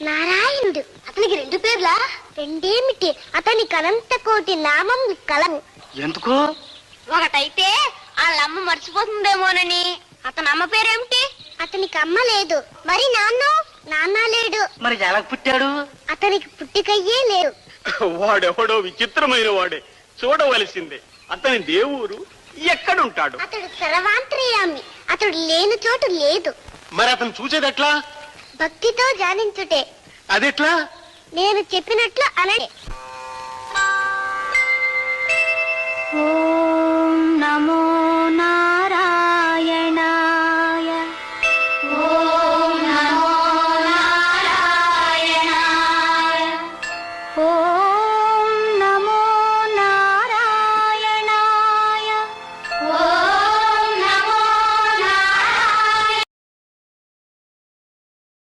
నారాయణుడు. అతనికి 2 పేర్లా? రెండేమిటి, అతనికి అనంత కోటి నామం కలవు. ఎందుకు? ఒకటైతే వాళ్ళమ్మ మర్చిపోతుందేమోనని. అతని అమ్మ పేరేమిటి? అతనికి అమ్మ లేదు. మరి నాన్న లేడు. మరి ఎలా పుట్టాడు? అతనికి పుట్టికయ్యే లేదు. వాడెవడో విచిత్రమైన వాడే, చూడవలసిందే. అతని దేవుడు ఎక్కడుంటాడు? అతడు సర్వాంతర్యామి. అతడు లేని చోటు లేదు. మరి అతను చూసేది ఎట్లా? భక్తితో ధ్యానించుటే. అదెట్లా? నేను చెప్పినట్లు అనండి. ఓం నమో